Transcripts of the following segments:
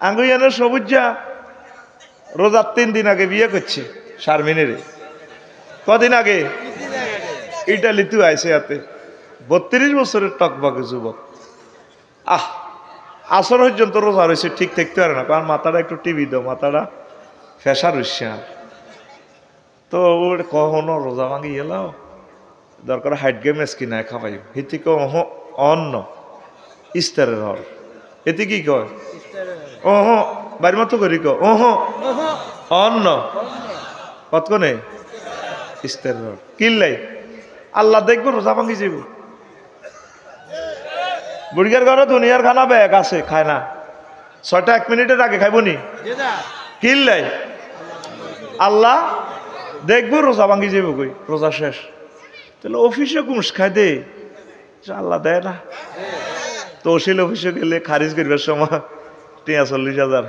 আঙ্গুইয়ানের সবুজা রোজার 3 দিন আগে বিয়ে করছে শারমিনের। কদিন আগে ইটালিতে আইসে হাতে 32 বছরের টকবকে যুবক। আসর পর্যন্ত রোজা রয়েছে, ঠিক থাকতে পারে না, কারণ মাথাটা একটু টিভি দাও, মাথাটা ফেসা রয়েছে। তো ওর কখনো রোজা ভাঙি এলাও দরকার হাইট গেমেস কিনা খাবাই হিতি অন্ন ইস্তারের হর এতে কি কয় বাড়ির মতো করি অন্ন কতক্ষণে ইস্তারের হর কিনলাই আল্লাহ দেখবো রোজা ভাঙি যাব। বুড়িয়ার ঘরে দুনিয়ার খানা ব্যাগ আছে, খায় না, 6টা 1 মিনিটের আগে খাইব নি কিনলাই আল্লাহ দেখবো রোজা ভাঙি যাব কই রোজা শেষ। তাহলে অফিসে ঘুষ খাই দে, আল্লাহ দেয় না। তহসিল অফিসে গেলে খারিজ করবার সময় 43,000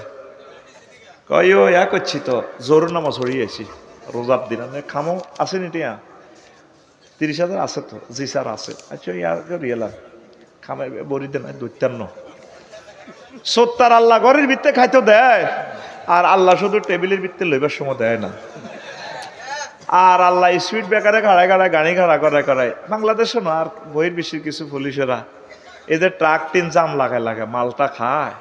কয় ও ইয়া করছি তো জোর নামা ছড়িয়েছি রোজার দিন খামো আসেনি টিয়া 30,000 আছে তো, জি স্যার আছে। আচ্ছা ইয়া রিয়েলাম খামাই বড়ি দেন 52 70 আল্লাহ ঘরের ভিত্তে খাইতে দেয়, আর আল্লাহ শুধু টেবিলের ভিত্তে লইবার সময় দেয় না। আর আল্লাহ স্পিড ব্রেকারে খাড়ায় খাড়ায় গাড়ি খাড়া করায় বাংলাদেশে না, আর বহির বিশ্বের কিছু পুলিশেরা এদের ট্রাক 3 জাম লাগায় মালটা খায়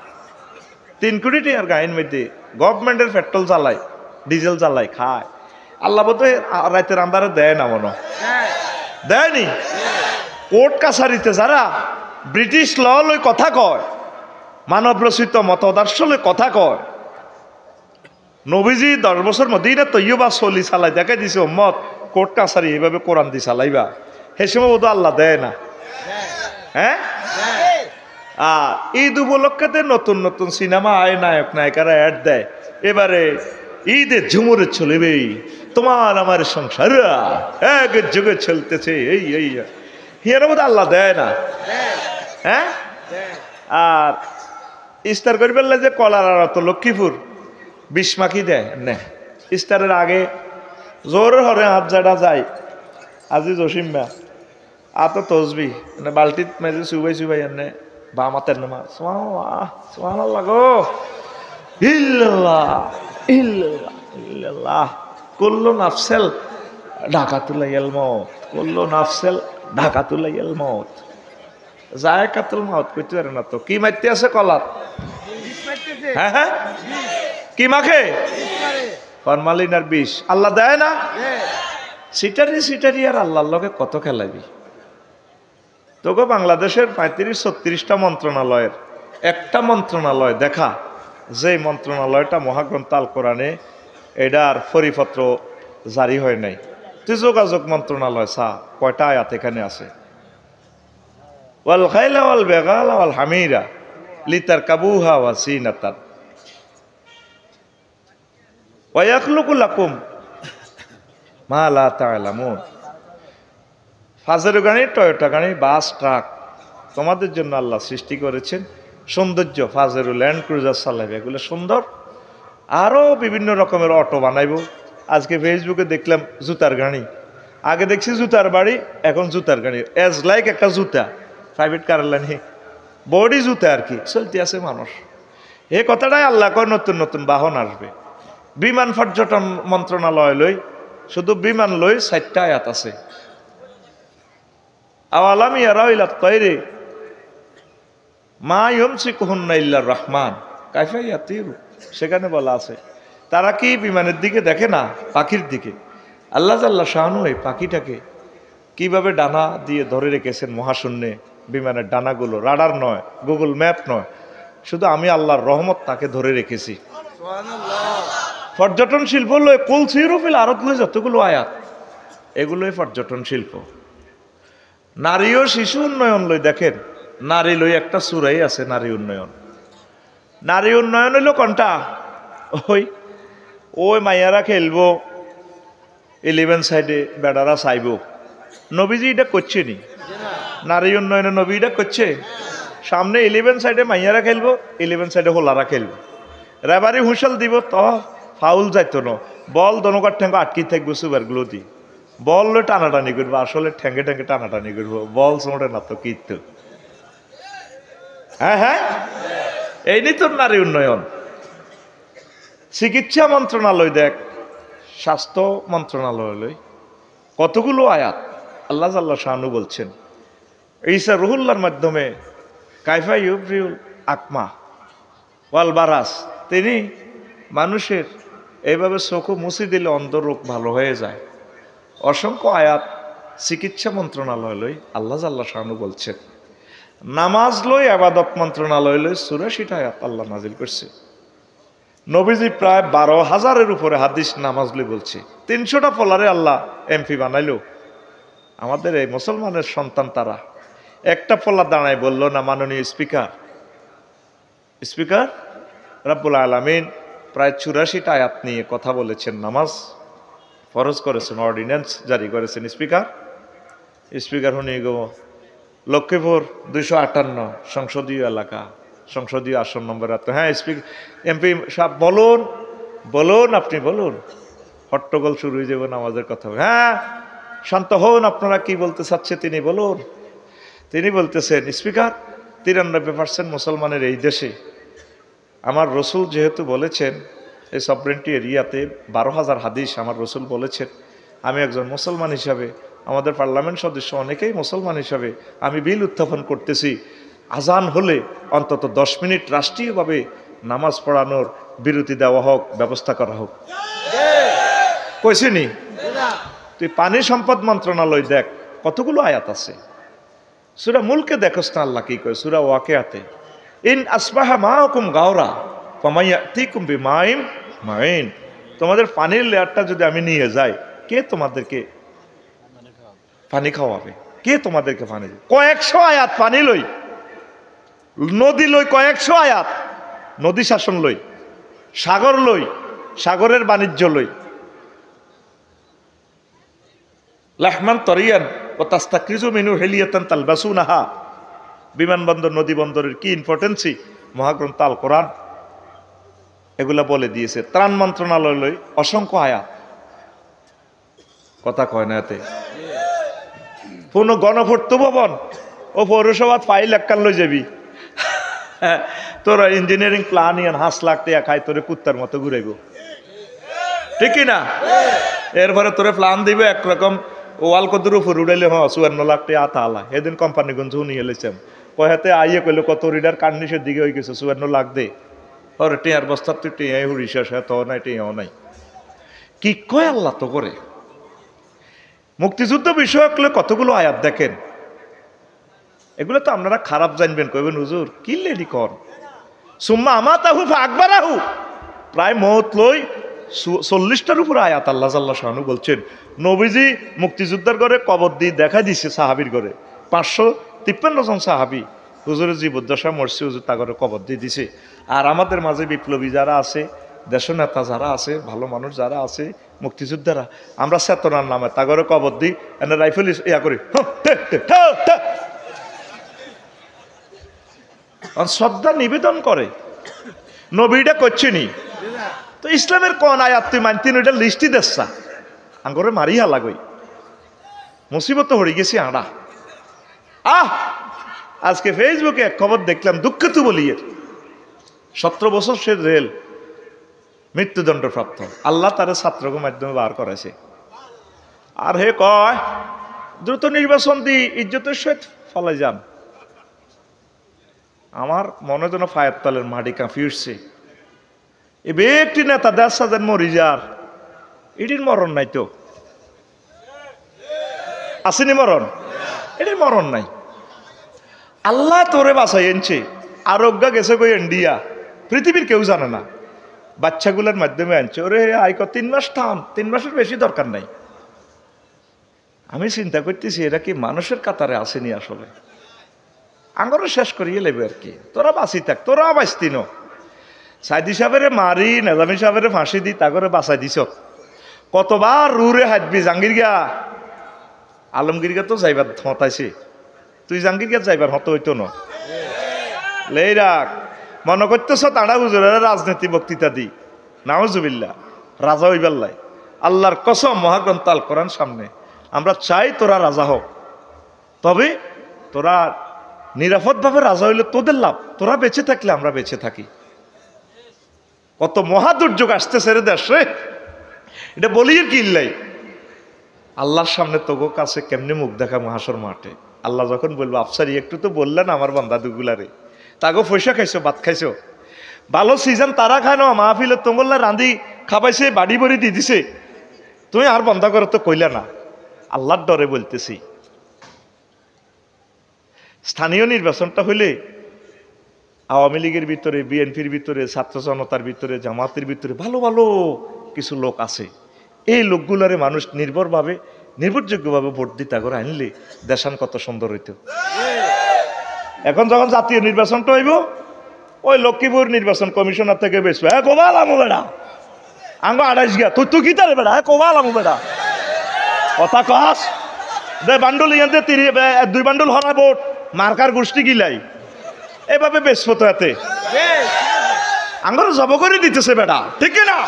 3 কোটি টাকার গাড়ির মধ্যে, গভর্নমেন্টের পেট্রোল জ্বালায়, ডিজেল জ্বালায়, খায়। আল্লাহ বোধ রাতের আন্ধারে দেয় না, মনে দেয়নি। কোর্ট কাছারিতে যারা ব্রিটিশ ল লই কথা কয়, মানব রচিত মতাদর্শ লই কথা কয়, নবীজি 10 বছর মদিনা তৈয়বা চলি চালাই দেখে দিছে উম্মত কোর্ট কাছারি এইভাবে কোরআন দি চালাইবা, সেই সময় বোধ আল্লাহ দেয় না। হ্যাঁ, ঈদ উপলক্ষে নতুন নতুন সিনেমা আয়, নায়ক নায়িকারা অ্যাড দেয়, এবারে ঈদের ঝুমুরে চলবে তোমার আমার সংসার এক যুগে চলতেছে, এই হিয়ার বোধ আল্লাহ দেয় না। হ্যাঁ, আর ইস্তার করি বললে যে কলার তো লক্ষ্মীপুর 20 মাখি দেয় নে ইস্তারের আগে জোর হরে হাত জাডা যায় আজি জসিম্বা আত তসবি বালতিত মেজে চুবাই এনে বা মাতের নামা সুবহানাল্লাহ গো ইল্লাল্লাহ ইল্লাল্লাহ ইল্লাল্লাহ কুল্লু নাফসেল ঢাকাতুলাইয়াল মউত, কুল্লু নাফসেল ঢাকাতুলাইয়াল মউত, জায়কাতুল মউত কইতে পারে না তো। কি মাইতে আছে কলার? হ্যাঁ হ্যাঁ, কি মাখে? ফরমালিন আর বিষ। আল্লাহ দেয় না? সিটারি আর আল্লাহর লগে কত খেলাবি? তোকে বাংলাদেশের 35-36টা মন্ত্রণালয়ের একটা মন্ত্রণালয় দেখা, যে মন্ত্রণালয়টা মহাগ্রন্থ আল কোরআনে এটার পরিপত্র জারি হয় নাই। তুই যোগাযোগ মন্ত্রণালয় চা, কয়টা আয়াত এখানে আছে? ওয়াল খাইলা ওয়াল বেগালা ওয়াল হামিরা লিতারকাবুহা ওয়া জিনাতান ওয়া ইয়াখলুকু লাকুম মা লা তা'লামুন। ফাজের গাড়ি, টয়োটা গাড়ি, বাস, ট্রাক তোমাদের জন্য আল্লাহ সৃষ্টি করেছেন। সৌন্দর্য ফাজেরু ল্যান্ড ক্রুজার চালাবে, এগুলো সুন্দর। আরও বিভিন্ন রকমের অটো বানাইব। আজকে ফেসবুকে দেখলাম জুতার গাড়ি, আগে দেখছি জুতার বাড়ি, এখন জুতার গাড়ি, এজ লাইক একটা জুতা প্রাইভেট কার লাইনে বডি জুতা আর কি চলতে আছে মানুষ। এই কথাটাই আল্লাহ কয় নতুন নতুন বাহন আসবে। বিমান পর্যটন মন্ত্রণালয় লই, শুধু বিমান লই 4টা আয়াত আছে। আওয়ালাম ইয়ারাউ ইলা তায়রি মা ইউমসিকুহুন্না ইল্লার রহমান কাইফা ইয়াতিরু, সেখানে বলা আছে তারা কি বিমানের দিকে দেখে না, পাখির দিকে। আল্লাহ জাল্লা শাআনু এই পাখিটাকে কিভাবে ডানা দিয়ে ধরে রেখেছেন মহাশূন্যে। বিমানের ডানাগুলো রাডার নয়, গুগল ম্যাপ নয়, শুধু আমি আল্লাহর রহমত তাকে ধরে রেখেছি। পর্যটন শিল্প লয় কুল সিরুফিল আরত লয় যতগুলো আয়াত, এগুলোই পর্যটন শিল্প। নারী ও শিশু উন্নয়ন লই দেখেন, নারী লই একটা সূরাই আছে নারী উন্নয়ন। নারী উন্নয়ন হইল কোনটা? ওই মাইয়ারা খেলবো 11 সাইডে বেড়ারা চাইব। নবীজি এটা করছে নি? নারী উন্নয়নে নবী এটা করছে। সামনে 11 সাইডে মাইয়ারা খেলবো, 11 সাইডে হোলারা খেলবো। রেবারি হুঁশাল দিব তো ফাউল যাইতো না, বল দনকার ঠ্যাঙ্গ আটকি থাকবো সুপারগুলো দি, বল লই টানাটানি করবো, আসলে ঠ্যাঙ্গে ঠ্যাঙ্গে টানাটানি করবো, বল চোটে না তো কীর্ত। হ্যাঁ হ্যাঁ, এই নি তোর নারী উন্নয়ন। চিকিৎসা মন্ত্রণালয় দেখ, স্বাস্থ্য মন্ত্রণালয় কতগুলো আয়াত আল্লাহ জাল্লা শানু বলছেন ঈসা রুহুল্লাহর মাধ্যমে কাইফা ইউবরিউল আকমা ওয়াল বারাস, তিনি মানুষের এইভাবে চোখু মুছি দিলে অন্ধ রোগ ভালো হয়ে যায়। অসংখ্য আয়াত চিকিৎসা মন্ত্রণালয় লই আল্লাহ জাল্লা শানু বলছেন। নামাজ লই আবাদত মন্ত্রণালয় লই 84টা আয়াত আল্লাহ নাজিল করছে। নবীজি প্রায় 12,000-এর উপরে হাদিস নামাজ লই বলছে। 300টা পোলারে আল্লাহ এমপি বানাইলো। আমাদের এই মুসলমানের সন্তান তারা একটা পোলা দাঁড়ায় বলল না, মাননীয় স্পিকার রব্বুল আলামিন প্রায় 84টা আয়াত নিয়ে কথা বলেছেন, নামাজ ফরজ করেছেন, অর্ডিন্যান্স জারি করেছেন। স্পিকার শুনি গো, লক্ষ্মীপুর 258 সংসদীয় এলাকা, সংসদীয় আসন নম্বর এত। হ্যাঁ স্পিকার, এমপি সাহেব বলুন আপনি বলুন। হট্টগোল শুরু হয়ে যাবে নামাজের কথা। হ্যাঁ শান্ত হন, আপনারা কি বলতে চাচ্ছে তিনি বলুন। তিনি বলতেছেন, স্পিকার 93% মুসলমানের এই দেশে আমার রসুল যেহেতু বলেছেন এই সভরেন্টি এরিয়াতে 12,000 হাদিস আমার রসুল বলেছেন, আমি একজন মুসলমান হিসাবে, আমাদের পার্লামেন্ট সদস্য অনেকেই মুসলমান হিসাবে আমি বিল উত্থাপন করতেছি, আজান হলে অন্তত 10 মিনিট রাষ্ট্রীয়ভাবে নামাজ পড়ানোর বিরতি দেওয়া হোক, ব্যবস্থা করা হোক। কইছিনি? তুই পানি সম্পদ মন্ত্রণালয় দেখ কতগুলো আয়াত আছে। সূরা মুলকে দেখোস না আল্লাহ কি কয়, সূরা ওয়াকিয়াতে ইন আসবাহা মাআকুম গাওরা ফামায়াতিকুম বিমাইম মাইন, তোমাদের পানির লেয়ারটা যদি আমি নিয়ে যাই, কে তোমাদেরকে পানি খাওয়াবে? কে তোমাদেরকে পানি দেবে? কয়েকশো আয়াত পানি লই, নদী লই, কয়েকশো আয়াত নদী শাসন লই, সাগর লই, সাগরের বাণিজ্য লই। লাহমান তরিয়ান ও তাস্তাকরিজু মিনু হেলিয়াতান তালবাসুনাহা, বিমানবন্দর নদী বন্দরের কি ইম্পর্টেন্সি মহাগ্রন্থ আল কোরআন এগুলা বলে দিয়েছে। ত্রাণ মন্ত্রণালয় লই অসংখ্য আয়াত, কথা কয় না এতে। কোন গণপূর্ত ভবন ও পৌরসভা ফাইল একখান লই যাবি, তোরা ইঞ্জিনিয়ারিং প্ল্যান ইয়ান 5 লাখ টাকা খাই, তোরে কুত্তার মতো ঘুরাইব, ঠিক না? এরপরে তোরে প্ল্যান দিবে একরকম, ওয়াল কদুর উপর উড়াইলে 54 লাখ টাকা আতা আলা। সেদিন কোম্পানিগঞ্জ নিয়ে এলেছেন, কয়াতে আইয়ে কইলে কত রিডার কান্ডিসের দিকে হয়ে গেছে 54 লাখ দে, ওরে টিয়ার বস্তা তুই টিয়াই হুড়িস, তো নাই টিয়াও নাই। কি কয় আল্লাহ তো করে। মুক্তিযুদ্ধ বিষয়ক কতগুলো আয়াত দেখেন, এগুলো তো আপনারা খারাপ জানবেন, কইবেন হুজুর কি লেডি কর সুম্মা আমাতাহু ফাকবারাহু, প্রায় মওত লই 40টার উপরে আয়াত আল্লাহ জাল্লা শানু বলছেন। নবীজি মুক্তিযোদ্ধার ঘরে কবর দিয়ে দেখা দিছে, সাহাবীর ঘরে 553 জন সাহাবী হুজুরের জীবদ্দশা মরছে, হুজুর তা ঘরে কবর দিয়ে দিছে। আর আমাদের মাঝে বিপ্লবী যারা আছে, দেশনেতা যারা আছে, ভালো মানুষ যারা আছে, মুক্তিযোদ্ধারা, আমরা চেতনার নামে তা ঘরে কবর দিই, এনে রাইফেল ইয়া করি, শ্রদ্ধা নিবেদন করে। নবীটা করছে নি তো ইসলামের কোন আয়াত তুই মানতিন, ওইটা লিস্টি দেশা আঙ্গরে মারিয়া লাগই, মুসিবত হয়ে গেছি আড়া। আজকে ফেসবুকে এক খবর দেখলাম, দুঃখিত বলিয়ে 17 বছর সে জেল, মৃত্যুদণ্ড প্রাপ্ত, আল্লাহ তার ছাত্রকে মাধ্যমে বার করেছে। আর হে কয় দ্রুত নির্বাচন দি ইজ্জতের সহিত ফলাই যান। আমার মনে যেন ফায়ার তালের মাটি কাঁপিয়ে উঠছে। এ একটি নেতা 10,000 মরি যার, এটির মরণ নাই তো, আসেনি মরণ, এটির মরণ নাই। আল্লাহ তোরে বাঁচাই এনেছে, আরোগ্য গেছে কই ইন্ডিয়া, পৃথিবীর কেউ জানে না, বাচ্চাগুলোর মাধ্যমে আনছে। ওরে আইক 3 মাস থাম, 3 মাসের বেশি দরকার নাই। আমি চিন্তা করতেছি এরা কি মানুষের কাতারে আসেনি আসলে, আঙ্গরে শেষ করিয়ে লেবে আর কি। তোরা বাঁচি থাক, তোরা বাঁচতিন। সাইদি সাহেবের মারি, নেজামি সাহেবের ফাঁসি দি, তা করে বাঁচাই দিছ। কতবার রুরে হাঁটবি, জাঙ্গিরগা আলমগীরগা তো যাইবার হতাইছে, তুই জাঙ্গিরগা যাইবার হত হইতো না। লেই রাখ, মনে করতেছ তাড়া হুজুরের রাজনীতি বক্তৃতা দি, নাউজুবিল্লাহ, রাজা হইবার লাই। আল্লাহর কসম, মহাগ্রন্থ আল কোরআন সামনে, আমরা চাই তোরা রাজা হোক, তবে তোরা নিরাপদভাবে রাজা হইলে তোদের লাভ, তোরা বেঁচে থাকলে আমরা বেঁচে থাকি। কত মহা দুর্যোগ আসতেছে রে দেশে, এটা বলি আর কি ইল্লাই। আল্লাহর সামনে তোগো কাছে কেমনে মুখ দেখা মহাশর মাঠে। আল্লাহ যখন বলবো আফসারি একটু তো বললেন আমার বান্দা দুগুলারে, তাগো পয়সা খাইছো, ভাত খাইছো, ভালো সিজন তারা খায় না, মাহফিলে তোমরা রান্ধি খাবাইছে, বাড়ি বাড়ি দিয়ে দিছে, তুমি আর বন্ধা করো তো কইলা না। আল্লাহর ডরে বলতেছি, স্থানীয় নির্বাচনটা হইলে আওয়ামী লীগের ভিতরে, বিএনপির ভিতরে, ছাত্র জনতার ভিতরে, জামাতের ভিতরে ভালো ভালো কিছু লোক আছে। এই লোকগুলারে মানুষ নির্ভরযোগ্যভাবে ভোট দিতে করে আনলে দেশান কত সুন্দর হইত। এখন যখন জাতীয় নির্বাচনটা হইব, ওই লক্ষ্মীপুর নির্বাচন কমিশনার থেকে বেসবে, হ্যাঁ কোবাল আমু বেড়া আঙ্গ 28 গিয়া তুই কি তারে বেড়া, হ্যাঁ কোবাল আমু বেড়া কথা কস দে বান্ডুল ইয়াতে 2 বান্ডুল হরা ভোট মার্কার গোষ্ঠী গিলাই এভাবে বেসবো তো এতে আঙ্গর জব করে দিতেছে বেড়া, ঠিক না?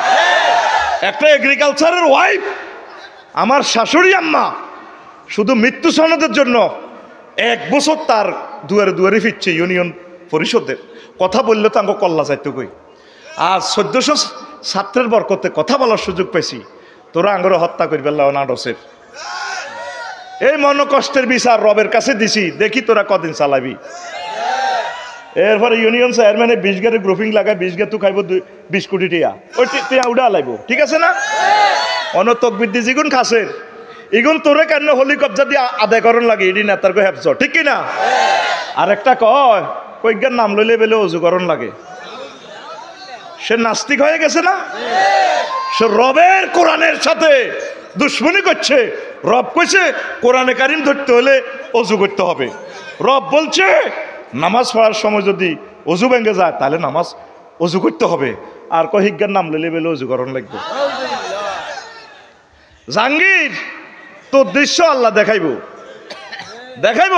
একটা এগ্রিকালচারের ওয়াইফ আমার শাশুড়ি আম্মা শুধু মৃত্যু সনদের জন্য 1 বছর তার দুয়ারে দুয়ারে ফিরছে ইউনিয়ন পরিষদের। কথা বললে তো আঙ্গ কল্লা যাইতো কই। আজ 1400 ছাত্রের বরকতে কথা বলার সুযোগ পাইছি, তোরা আঙ্গরে হত্যা করবে না ডসের। এই মনোকষ্টের বিচার রবের কাছে দিছি, দেখি তোরা কদিন চালাবি। এরপরে ইউনিয়ন চেয়ারম্যানে 20 গাড়ি গ্রুপিং লাগায় 20 গা তু খাইব 20 কোটি টিয়া, ওই টিয়া উড়া লাইব, ঠিক আছে না? অন তকবির যেগুন খাসের এগুন তোরে কেন হলি কবজা দিয়ে আদায় করণ লাগে, এটি নেতার কো হেফজ, ঠিক কিনা? আর একটা কয় কইজ্ঞার নাম লইলে বেলে অজুকরণ লাগে। সে নাস্তিক হয়ে গেছে না? সে রবের কোরআনের সাথে দুশ্মনী করছে। রব কইছে কোরআনে কারিম ধরতে হলে অজু করতে হবে। রব বলছে নামাজ পড়ার সময় যদি অজু ভেঙে যায় তাহলে অজু করতে হবে। আর কহিজ্ঞার নাম লইলে বেলে অজুকরণ লাগবে। জাহাঙ্গীর তোর দৃশ্য আল্লাহ দেখাইব,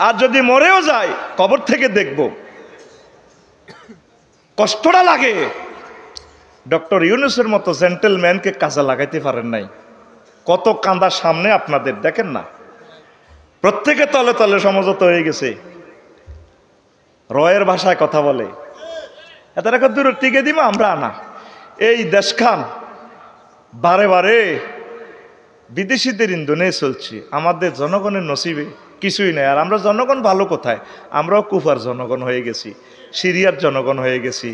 আর যদি মরেও যায় কবর থেকে দেখব। কষ্টটা লাগে। ডক্টর ইউনূসের মতো জেন্টেলম্যানকে কাজে লাগাইতে পারেন নাই। কত কান্দা সামনে আপনাদের, দেখেন না? প্রত্যেকে তলে তলে সমঝোতা হয়ে গেছে, রয়ের ভাষায় কথা বলে। এত দূর টিকে দিমা আমরা আনা এই দেশখান বারে বারে বিদেশিদের ইন্ধনে চলছে। আমাদের জনগণের নসিবে কিছুই নেই। আর আমরা জনগণ ভালো কোথায়? আমরাও কুফার জনগণ হয়ে গেছি, সিরিয়ার জনগণ হয়ে গেছি,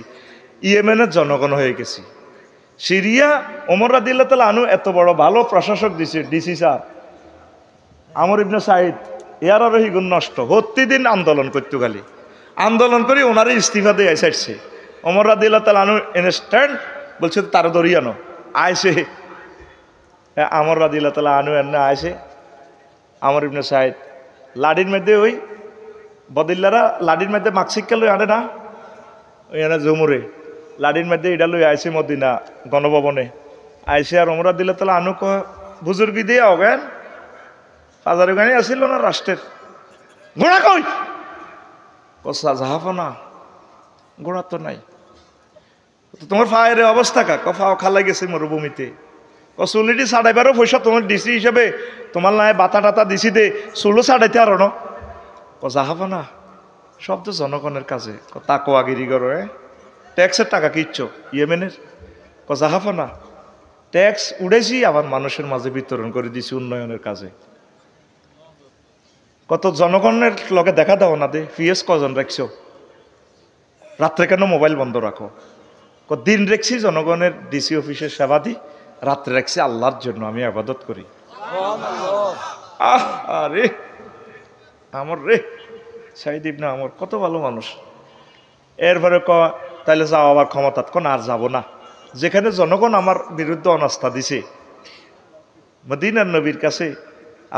ইয়েমেনের জনগণ হয়ে গেছি। সিরিয়া ওমর রাদিয়াল্লাহু তাআলা আনহু এত বড় ভালো প্রশাসক দিছে, ডিসি স্যার আমর ইবনে সাইদ, এর আরো হিগুন নষ্ট, প্রতিদিন আন্দোলন করতো, খালি আন্দোলন করে ওনারে ইস্তিফা দিয়ে আইসাইছে। ওমর রাদিয়াল্লাহু তাআলা আনহু ইনস্ট্যান্ট বলছে তারা দরিয়ানো আইসে। আমর রাদিয়াল্লাহু তাআলা আনহু এনে আইসে। আমর ইবনে সাইদ লাডির মধ্যে ওই বদিল্লারা লাডির মধ্যে মাকসিক্কা লই আনে না, ওই এনে জমুরে লাডির মধ্যে এটা লই আইসে মদিনা গণভবনে আইসে। আর ওমর রাদিয়াল্লাহু তাআলা আনহু বুজুর্গি দিয়ে অজ্ঞান হাজার গানি আসিল না রাষ্ট্রের ঘোড়া কই কসা জাহাফনা ঘোড়া তো নাই। তোমার ফায়ের অবস্থা কা ফাও খালাই গেছে মরুভূমিতে। চুলিটি ছাড়াইবারও পয়সা তোমার ডিসি হিসাবে তোমার নাই বাতা টাতা দিছি দে চুলো ছাড়াইতে আরো ন জাহাফনা সব তো জনগণের কাছে তাকোয়াগিরি করো। ট্যাক্সের টাকা কিচ্ছ ইয়েমেনের জাহাফনা ট্যাক্স উড়েছি আবার মানুষের মাঝে বিতরণ করে দিছি উন্নয়নের কাজে। কত জনগণের লগে দেখা দাও না দে পিএস কজন রাখছো, রাত্রে কেন মোবাইল বন্ধ রাখো? দিন রেখছি জনগণের ডিসি অফিসের সেবা দিই, রাত্রে রাখছি আল্লাহর জন্য আমি ইবাদত করি। আরে আমর রে সাইদ ইবনে আমর কত ভালো মানুষ। এরপরে তাইলে যাও আবার ক্ষমতাত কোন আর যাব না। যেখানে জনগণ আমার বিরুদ্ধে অনাস্থা দিছে, মদিনার নবীর কাছে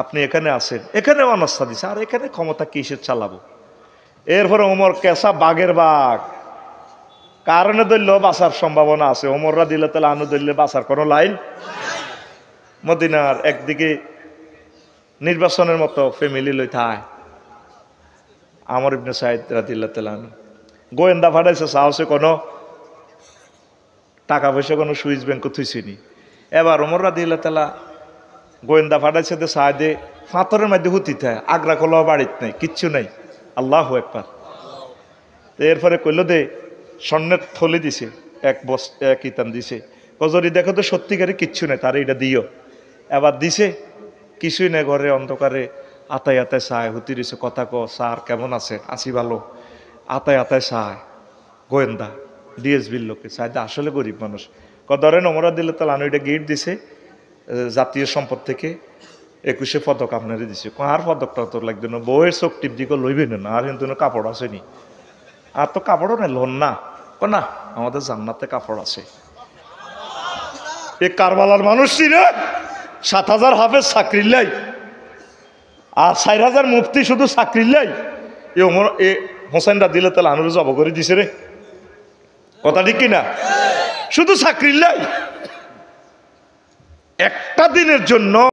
আপনি এখানে আছেন, এখানে অনাস্থা দিছে, আর এখানে ক্ষমতা কিসের চালাবো? এরপরে ওমর কেসা বাঘের বাঘ, কারণে ধরলে বাঁচার সম্ভাবনা আছে। ওমর রাদিয়াল্লাহু তাআলা আনহু ধরলে বাঁচার কোনো লাইন। মদিনার একদিকে নির্বাচনের মতো ফ্যামিলি লই থায় আমর ইবনে সাইদ রাদিয়াল্লাহু তাআলা আনহু গোয়েন্দা ফাটাইছে, সাহসে কোনো টাকা পয়সা কোনো সুইচ ব্যাংক থুইছিনি। এবার ওমর রাদিয়াল্লাহু তাআলা গোয়েন্দা ফাটাইছে তো সাইদে ফাতরের মধ্যে হুতি থাকে, আগ্রা কলাও বাড়িতে নাই, কিচ্ছু নাই, আল্লাহু আকবার। এরপরে কইল দে স্বর্ণের থলি দিছে, এক ইতান দিছে, কজরি দেখো তো সত্যিকারে কিচ্ছু নেই, তার এটা দিও। এবার দিছে, কিছুই নেই, ঘরে অন্ধকারে আতায় আতায় চায়, হুতি রয়েছে, কথা ক স্যার কেমন আছেন, আছি ভালো। আতায় আতায় চায়, গোয়েন্দা ডিএসবির লোকে চায়, আসলে গরিব মানুষ। ধরেন ওমরা দিলে তাহলে আনুইটা গিফট দিছে জাতীয় সম্পদ থেকে, 21 পদক আপনারে দিছে। আর পদকটা তোর লাগবে না, বউয়ের চোখ টিপ দিকে লইবে না, আর কিন্তু কাপড় আসেনি, আর তো কাপড়ও নেই, লোন না। না, আমাদের জান্নাতে কাপড় আছে। এ কারবালার মানুষটি রে 7,000 হাফেজ চাকরির লাই, আর 4,000 মুফতি শুধু চাকরির লাই। এ হোসেনরা দিলে তাহলে আনুরে জব করে দিছে রে, কথা ঠিক কিনা? শুধু চাকরির লাই, একটা দিনের জন্য